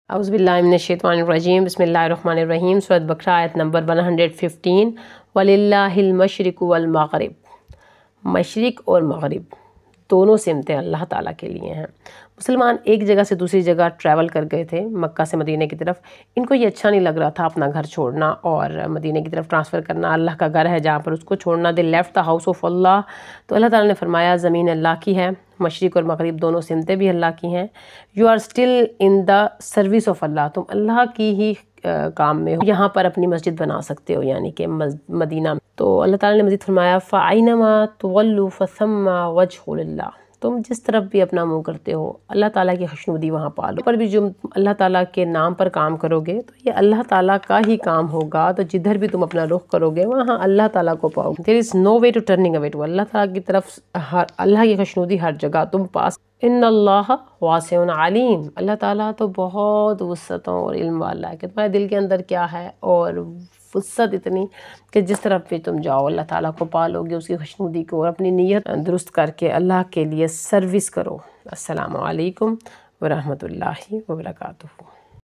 اعوذ باللہ من الشیطان الرجیم بسم اللہ الرحمن الرحیم سورۃ بقرہ آیت نمبر 115 وَلِلَّهِ الْمَشْرِقُ وَالْمَغْرِبُ، مشرق اور مغرب دونوں سمتیں اللہ تعالیٰ کے لیے ہیں۔ مسلمان ایک جگہ سے دوسری جگہ ٹریول کر گئے تھے، مکہ سے مدینہ کی طرف۔ ان کو یہ اچھا نہیں لگ رہا تھا اپنا گھر چھوڑنا اور مدینہ کی طرف ٹرانسفر کرنا، اللہ کا گھر ہے جہاں پر اس کو چھوڑنا۔ They left the house of Allah, تو اللہ تعالیٰ نے فرمایا زمین اللہ کی ہے، مشرق اور مغرب دونوں سمتیں بھی اللہ کی ہیں۔ You are still in the service of Allah, تم اللہ کی ہی کام میں ہو، یہاں پر اپنی مسجد بنا سکتے ہو، یعنی کہ مدینہ میں۔ تو اللہ تعالیٰ نے مزید فرمایا فَأَيْنَمَا تُوَلُّوا فَثَمَّ وَجْهُ اللَّهِ، تم جس طرف بھی اپنا منہ کرتے ہو اللہ تعالیٰ کی خوشنودی وہاں پالو۔ پر بھی جو اللہ تعالیٰ کے نام پر کام کرو گے تو یہ اللہ تعالیٰ کا ہی کام ہوگا، تو جدھر بھی تم اپنا رخ کرو گے وہاں اللہ تعالیٰ کو پاؤ گے۔ There is no way to turning away to اللہ تعالیٰ کی طرف، اللہ کی خوشنودی ہر جگہ تم پاس۔ ان اللہ واسع علیم، اللہ تعالیٰ تو بہت وسعتوں اور علم والا ہے کہ تمہارے دل کے اندر کیا ہے، اور وسعت اتنی کہ جس طرف بھی تم جاؤ اللہ تعالیٰ کو پالو گے، اس کی خوشنودی کو، اور اپنی نیت درست کر کے اللہ کے لیے سروس کرو۔ السلام علیکم ورحمۃ اللہ وبرکاتہ۔